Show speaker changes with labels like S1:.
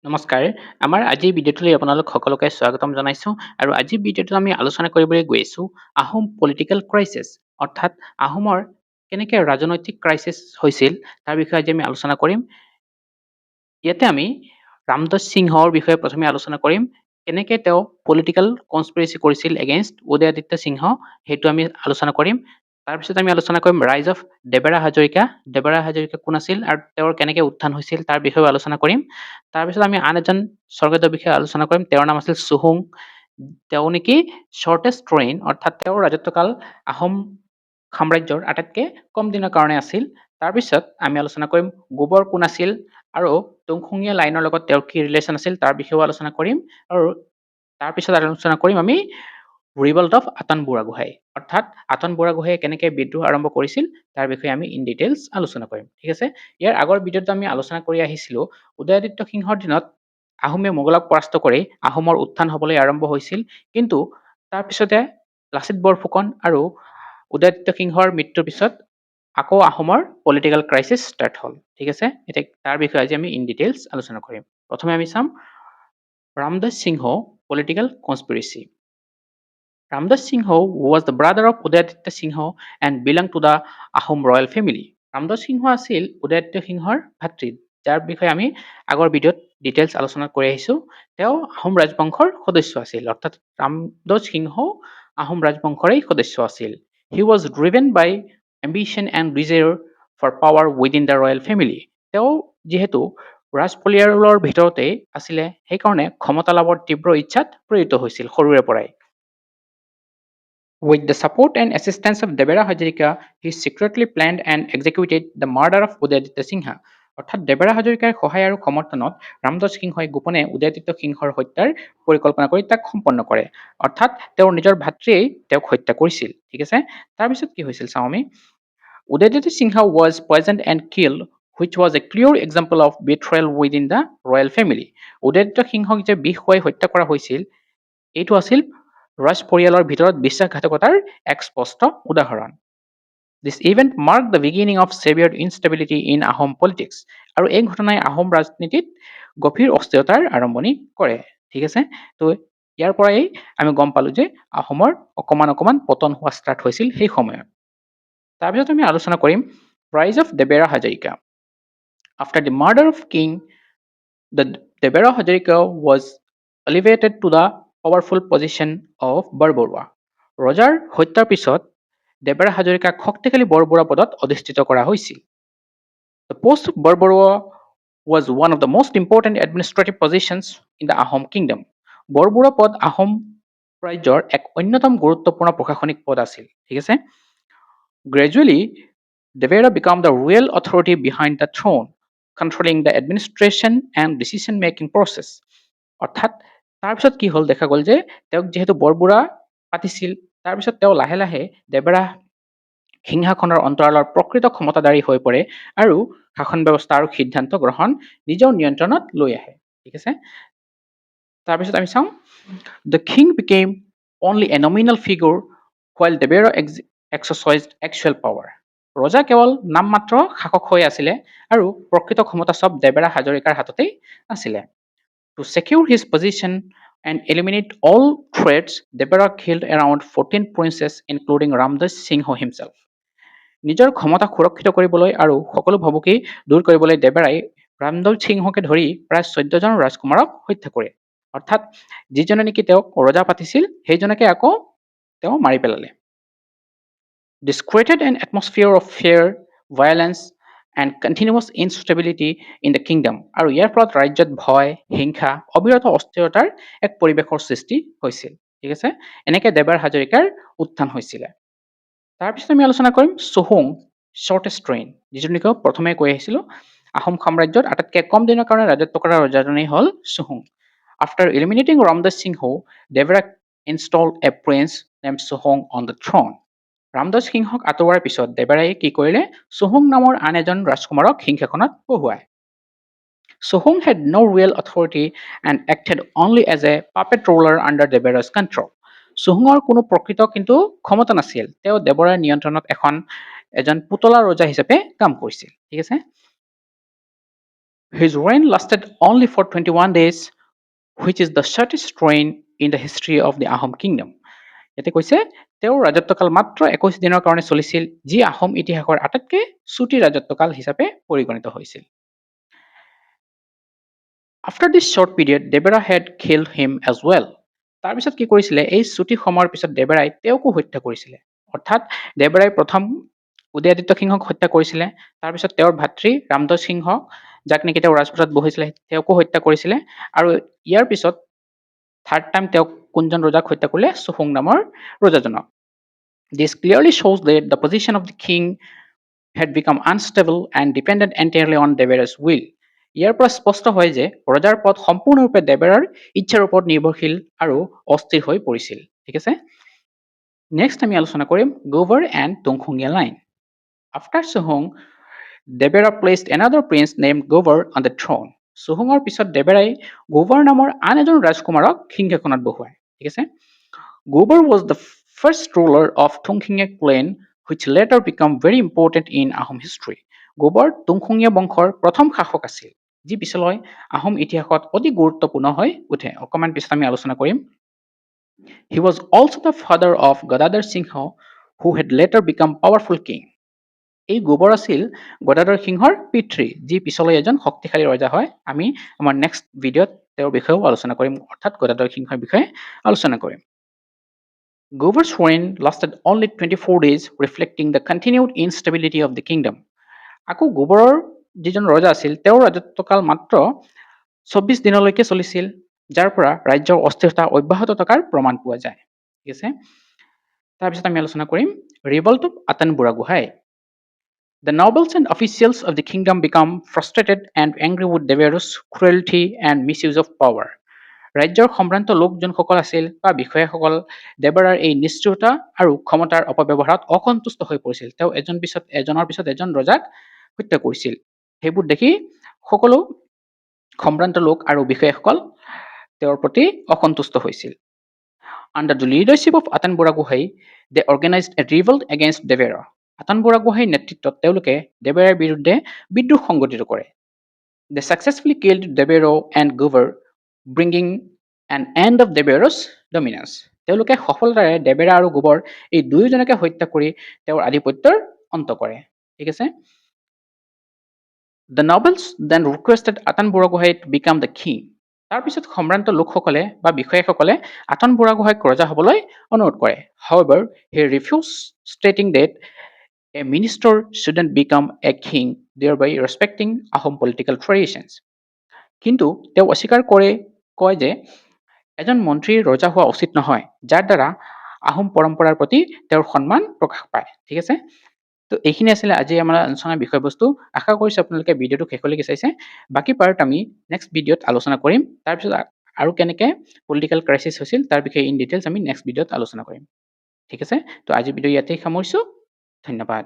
S1: নমস্কাৰ। আমাৰ আজিৰ ভিডিঅ'টোলৈ আপোনালোক সকলোকে স্বাগতম জনাইছোঁ আৰু আজিৰ ভিডিঅ'টোত আমি আলোচনা কৰিবলৈ গৈ আছোঁ আহোম পলিটিকেল ক্ৰাইচিছ অৰ্থাৎ আহোমৰ কেনেকৈ ৰাজনৈতিক ক্ৰাইচিছ হৈছিল তাৰ বিষয়ে আজি আমি আলোচনা কৰিম। ইয়াতে আমি ৰামদাস সিংহৰ বিষয়ে প্ৰথমে আলোচনা কৰিম। কেনেকৈ তেওঁ পলিটিকেল কনস্পিৰেচি কৰিছিল এগেইনষ্ট উদয়াদিত্য সিংহ সেইটো আমি আলোচনা কৰিম। তাৰপিছত আমি আলোচনা কৰিম ৰাইজ অফ দেবেৰা হাজৰিকা। দেবেৰা হাজৰিকা কোন আছিল আৰু তেওঁৰ কেনেকৈ উত্থান হৈছিল তাৰ বিষয়েও আলোচনা কৰিম। তাৰপিছত আমি আন এজন স্বৰ্গদেউৰ বিষয়ে আলোচনা কৰিম। তেওঁৰ নাম আছিল চুহুং। তেওঁ নেকি শ্বৰ্টেষ্ট ৰেইন অৰ্থাৎ তেওঁৰ ৰাজত্বকাল আহোম সাম্ৰাজ্যৰ আটাইতকৈ কম দিনৰ কাৰণে আছিল। তাৰপিছত আমি আলোচনা কৰিম গোবৰ কোন আছিল আৰু তুংখুঙীয়া লাইনৰ লগত তেওঁৰ কি ৰিলেশ্যন আছিল তাৰ বিষয়েও আলোচনা কৰিম। আৰু তাৰপিছত আলোচনা কৰিম আমি ৰিভল্ট অফ আটন বুঢ়াগোহাঁই অৰ্থাৎ আটন বুঢ়াগোহাঁয়ে কেনেকৈ বিদ্ৰোহ আৰম্ভ কৰিছিল তাৰ বিষয়ে আমি ইন ডিটেইলছ আলোচনা কৰিম। ঠিক আছে। ইয়াৰ আগৰ ভিডিঅ'ত আমি আলোচনা কৰি আহিছিলোঁ উদয়াদিত্য সিংহৰ দিনত আহোমে মোগলক পৰাস্ত কৰি আহোমৰ উত্থান হ'বলৈ আৰম্ভ হৈছিল, কিন্তু তাৰপিছতে লাচিত বৰফুকন আৰু উদয়াদিত্য সিংহৰ মৃত্যুৰ পিছত আকৌ আহোমৰ পলিটিকেল ক্ৰাইচিছ ষ্টাৰ্ট হ'ল। ঠিক আছে। এতিয়া তাৰ বিষয়ে আজি আমি ইন ডিটেইলছ আলোচনা কৰিম। প্ৰথমে আমি চাম ৰামদাস সিংহ political কনস্পিৰেচি। Ramdas Singha was the brother of Udayaditya Singha and belonged to the Ahom royal family. Ramdas Singha আছিল উদয়াদিত্য সিংহৰ ভাতৃ, যাৰ বিষয়ে আমি আগৰ ভিডিঅ'ত ডিটেইলছ আলোচনা কৰি আহিছোঁ। তেওঁ আহোম ৰাজবংশৰ সদস্য আছিল, অৰ্থাৎ ৰামদাস সিংহ আহোম ৰাজবংশৰেই সদস্য আছিল। He was driven by ambition and desire for power within the royal family. তেওঁ যিহেতু ৰাজ পৰিয়ালৰ ভিতৰতে আছিলে, সেইকাৰণে ক্ষমতা লাভৰ তীব্ৰ ইচ্ছাত প্ৰেৰিত হৈছিল সৰুৰে পৰাই। With the support and assistance of Devara Hajarika, he secretly planned and executed the murder of Udayaditya Singha. অৰ্থাৎ দেবেৰা হাজৰিকাৰ সহায় আৰু সমৰ্থনত ৰামদাস সিংহই গোপনে উদয়াদিত্য সিংহৰ হত্যাৰ পৰিকল্পনা কৰি তাক সম্পন্ন কৰে। অৰ্থাৎ তেওঁৰ নিজৰ ভাতৃয়েই তেওঁক হত্যা কৰিছিল। ঠিক আছে। তাৰপিছত কি হৈছিল চাওঁ আমি। Udayaditya Singha was poisoned and killed, which was a clear example of betrayal within the royal family. Udayaditya সিংহক যে বিষ খুৱাই হত্যা কৰা হৈছিল, এইটো আছিল ৰাজ পৰিয়ালৰ ভিতৰত বিশ্বাসঘাতকতাৰ এক স্পষ্ট উদাহৰণ। This event marked the beginning of severe instability in Ahom politics. আৰু এই ঘটনাই আহোম ৰাজনীতিত গভীৰ অস্থিৰতাৰ আৰম্ভণি কৰে। ঠিক আছে। তো ইয়াৰ পৰাই আমি গম পালো যে আহোমৰ অকমান পতন হোৱা ষ্টাৰ্ট হৈছিল সেই সময়ত। তাৰপিছত আমি আলোচনা কৰিম ৰাইজ of Debera Hazarika. After the murder of king, the Devara Hajarika was elevated to the powerful position of Borbarua. ৰজাৰ হত্যাৰ পিছত দেবেৰা হাজৰিকাক শক্তিশালী বৰবৰুৱা পদত অধিষ্ঠিত কৰা হৈছিল। The post of Borbarua was one of the most important administrative positions in the Ahom kingdom. Borbarua পদ আহোম ৰাজ্যৰ এক অন্যতম গুৰুত্বপূৰ্ণ প্ৰশাসনিক পদ আছিল। ঠিক আছে। Gradually, Devara became the real authority behind the throne, controlling the administration and decision-making process. অৰ্থাৎ তাৰপিছত কি হ'ল দেখা গ'ল যে তেওঁক যিহেতু বৰবৰুৱা পাতিছিল, তাৰপিছত তেওঁ লাহে লাহে দেবেৰা সিংহাসনৰ অন্তৰালৰ প্ৰকৃত ক্ষমতাধাৰী হৈ পৰে আৰু শাসন ব্যৱস্থা আৰু সিদ্ধান্ত গ্ৰহণ নিজৰ নিয়ন্ত্ৰণত লৈ আহে। ঠিক আছে। তাৰপিছত আমি চাওঁ The king became only a nominal figure while Devara exercised actual power. ৰজা কেৱল নামমাত্ৰ শাসক হৈ আছিলে আৰু প্ৰকৃত ক্ষমতা সব দেবেৰা হাজৰিকাৰ হাততেই আছিলে। To secure his position and eliminate all threats, Devara killed around 14 princes, including Ramdas Singha himself. নিজৰ ক্ষমতা সুৰক্ষিত কৰিবলৈ আৰু সকলো ভাবুকি দূৰ কৰিবলৈ দেবেৰাই ৰামদাস সিংহকে ধৰি প্ৰায় 14জন ৰাজকুমাৰক হত্যা কৰে। অৰ্থাৎ যিজনে নেকি তেওঁক ৰজা পাতিছিল সেইজনকে আকৌ তেওঁ মাৰি পেলালে। This created an atmosphere of fear, violence, and continuous instability in the kingdom. আৰু ইয়াৰ ফলত ৰাজ্যত ভয়, হিংসা, অবিৰত অস্থিৰতাৰ এক পৰিৱেশৰ সৃষ্টি হৈছিল। ঠিক আছে। এনেকৈ দেবেৰা হাজৰিকাৰ উত্থান হৈছিলে। তাৰপিছত আমি আলোচনা কৰিম চুহুং শ্বৰ্টেষ্ট ৰেইন, যিটো নেকি প্ৰথমে কৈ আহিছিলোঁ আহোম সাম্ৰাজ্যত আটাইতকৈ কম দিনৰ কাৰণে ৰাজত্ব কৰা ৰজাজনেই হ'ল চুহুং। After eliminating Ramdas Singha, Devara installed a prince named Suhung on the throne. Ramdas সিংহক আঁতৰোৱাৰ পিছত দেবেৰাই কি কৰিলে চুহুং নামৰ আন এজন ৰাজকুমাৰক সিংহাসনত বহুৱায়। Suhung had no real authority and acted only as a puppet ruler under Devara's control. চুহুঙৰ কোনো প্ৰকৃত কিন্তু ক্ষমতা নাছিল, তেওঁ দেবৰাৰ নিয়ন্ত্ৰণত এজন পুতলা ৰজা হিচাপে কাম কৰিছিল। ঠিক আছে। His reign lasted only for 21 days, which is the shortest reign in the history of the Ahom kingdom. ইয়াতে কৈছে তেওঁৰ ৰাজত্বকাল মাত্ৰ 21 দিনৰ কাৰণে চলিছিল, যি আহোম ইতিহাসৰ আটাইতকৈ চুটি ৰাজত্বকাল হিচাপে পৰিগণিত হৈছিল। After this short period, Debera had killed him as well. তাৰপিছত কি কৰিছিলে, এই চুটি সময়ৰ পিছত দেবেৰাই তেওঁকো হত্যা কৰিছিলে। অৰ্থাৎ দেবেৰাই প্ৰথম উদয়াদিত্য সিংহক হত্যা কৰিছিলে, তাৰপিছত তেওঁৰ ভাতৃ ৰামদজ সিংহ, যাক নেকি তেওঁ ৰাজপ্ৰসাদ বহিছিলে, তেওঁকো হত্যা কৰিছিলে, আৰু ইয়াৰ পিছত থাৰ্ড টাইম তেওঁক কোনজন ৰজাক হত্যা কৰিলে, চুহুং নামৰ ৰজাজনক। This clearly shows that the position of the king had become unstable and depended entirely on Devera's will. ইয়াৰ পৰা স্পষ্ট হয় যে ৰজাৰ পদ সম্পূৰ্ণৰূপে দেবেৰাৰ ইচ্ছাৰ ওপৰত নিৰ্ভৰশীল আৰু অস্থিৰ হৈ পৰিছিল। ঠিক আছে, নেক্সট আমি আলোচনা কৰিম গোবৰ and তুংখুঙীয়া line. After Suhung, Devera placed another prince named Govar on the throne. চুহুঙৰ পিছত দেবেৰাই গোবৰ নামৰ আন এজন ৰাজকুমাৰক সিংহাসনত বহুৱায়। ঠিক আছে, Gobar was the first ruler of Tungkhingya clan, which later became very important in Ahom history. গোবৰ তুংখুঙীয়া বংশৰ প্ৰথম শাসক আছিল, যি পিছলৈ আহোম ইতিহাসত অতি গুৰুত্বপূৰ্ণ হৈ উঠে। অকণমান পিছত আমি আলোচনা কৰিম। He was also the father of Gadadhar Singha, who had later become powerful king. এই গোবৰ আছিল গদাধৰ সিংহৰ পিতৃ, যি পিছলৈ এজন শক্তিশালী ৰজা হয়। আমি আমাৰ নেক্সট ভিডিঅ'ত তেওঁৰ বিষয়েও আলোচনা কৰিম, অৰ্থাৎ গদাধৰ সিংহৰ বিষয়ে আলোচনা কৰিম। Gobar's reign lasted only 24 days, reflecting the continued instability of the kingdom. আকৌ গোবৰৰ যিজন ৰজা আছিল, তেওঁৰ ৰাজত্বকাল মাত্ৰ 24 দিনলৈকে চলিছিল, যাৰ পৰা ৰাজ্যৰ অস্থিৰতা অব্যাহত থকাৰ প্ৰমাণ পোৱা যায়। ঠিক আছে, তাৰপিছত আমি আলোচনা কৰিম revolt of Atan Burhagohain. The nobles and officials of the kingdom become frustrated and angry with Devera's cruelty and misuse of power. ৰাজ্যৰ সম্ভ্ৰান্ত লোক যোনসকল আছিল বা বিষয়াসকল দেবেৰাৰ এই নিষ্ঠুৰতা আৰু ক্ষমতাৰ অপব্যৱহাৰত অসন্তুষ্ট হৈ পৰিছিল। তেওঁ এজনৰ পিছত এজন ৰজাক হত্যা কৰিছিল। সেইবোৰ দেখি সকলো সম্ভ্ৰান্ত লোক আৰু বিষয়াসকল তেওঁৰ প্ৰতি অসন্তুষ্ট হৈছিল। Under the leadership of Atan Buragohai, they organized a revolt against Devera. আতান বুঢ়াগোহাঁইৰ নেতৃত্বত তেওঁলোকে দেবেৰাৰ বিৰুদ্ধে বিদ্ৰোহ সংগঠিত কৰে। They successfully killed Devero and Govar, bringing an end of Devera's dominance. তেওঁলোকে সফলতাৰে দেবেৰা আৰু গোবৰ এই দুয়োজনকে হত্যা কৰি তেওঁৰ আধিপত্যৰ অন্ত কৰে। ঠিক আছে, The nobles then requested Atan Buragohai to become the king. তাৰপিছত সম্ভ্ৰান্ত লোকসকলে বা বিষয়াসকলে আতান বুঢ়াগোহাঁইক ৰজা হ'বলৈ অনুৰোধ কৰে। However, he refused, stating that a minister shouldn't become a king, thereby respecting Ahom political traditions. কিন্তু তেওঁ অস্বীকাৰ কৰে, কয় যে এজন মন্ত্ৰী ৰজা হোৱা উচিত নহয়, যাৰ দ্বাৰা আহোম পৰম্পৰাৰ প্ৰতি তেওঁৰ সন্মান প্ৰকাশ পায়। ঠিক আছে, তো এইখিনি আছিলে আজি আমাৰ আলোচনাৰ বিষয়বস্তু। আশা কৰিছোঁ আপোনালোকে ভিডিঅ'টো শেষলৈকে চাইছে। বাকী পাৰ্ট আমি নেক্সট ভিডিঅ'ত আলোচনা কৰিম। তাৰপিছত আৰু কেনেকৈ পলিটিকেল ক্ৰাইচিছ হৈছিল তাৰ বিষয়ে ইন ডিটেইলছ আমি নেক্সট ভিডিঅ'ত আলোচনা কৰিম। ঠিক আছে, তো আজি ভিডিঅ' ইয়াতেই সামৰিছোঁ। ধন্যবাদ।